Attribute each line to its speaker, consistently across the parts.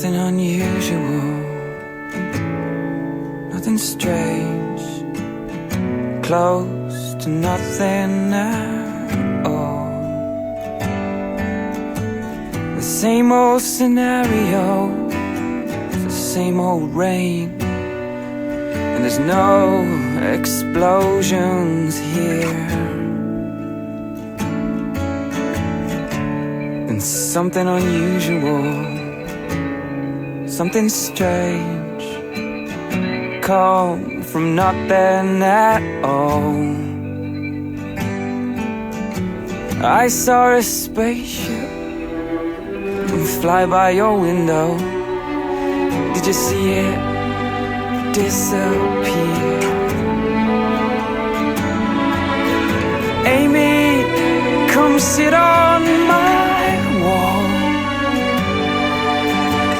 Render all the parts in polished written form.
Speaker 1: nothing unusual, nothing strange, close to nothing at all. The same old scenario, the same old rain, and there's no explosions here. And something unusual, something strange, come from nothing at all. I saw a spaceship fly by your window. Did you see it disappear? Amy, come sit on my wall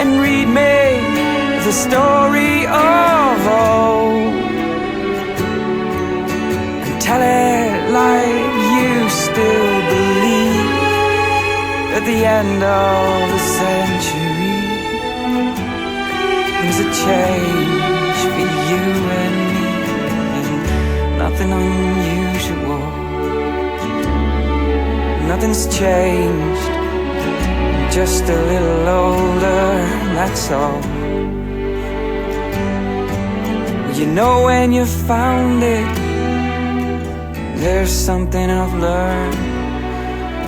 Speaker 1: and read me the story of old, and tell it like you still believe at the end of the century there's a change for you and me, and nothing unusual, nothing's changed, just a little older, that's all. You know when you found it, there's something I've learned,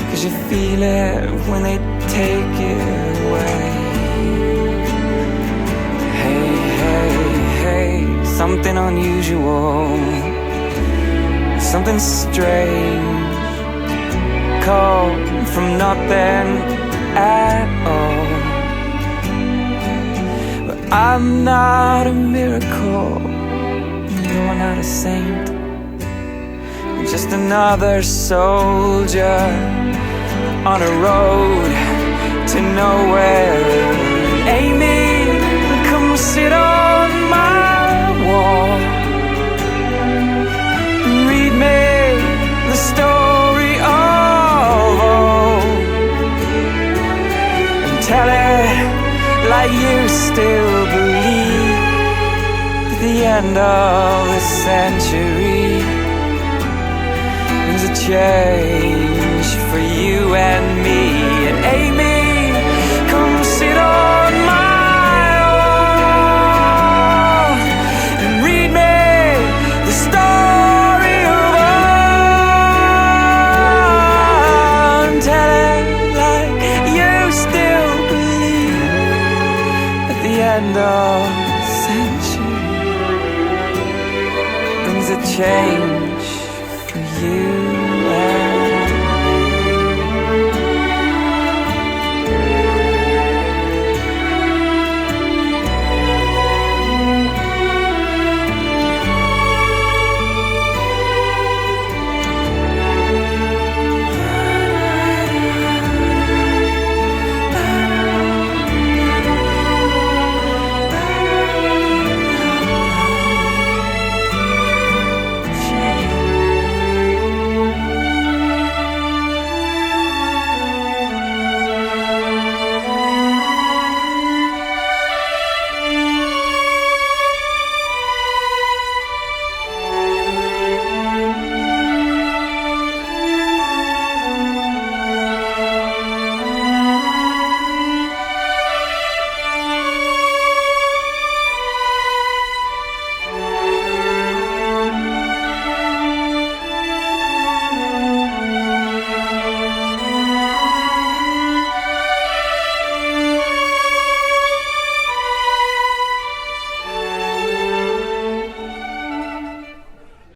Speaker 1: 'cause you feel it when they take it away. Hey, hey, hey, something unusual, something strange, come from nothing at all. But I'm not a miracle, you're not a saint, just another soldier on a road to nowhere. Amy, come sit on my wall and read me the story of old, and tell it like you still believe at the end of the century there's a change for you and me. And Amy, come sit on my wall and read me the story of old, and tell it like you still believe at the end of the century there's a change for you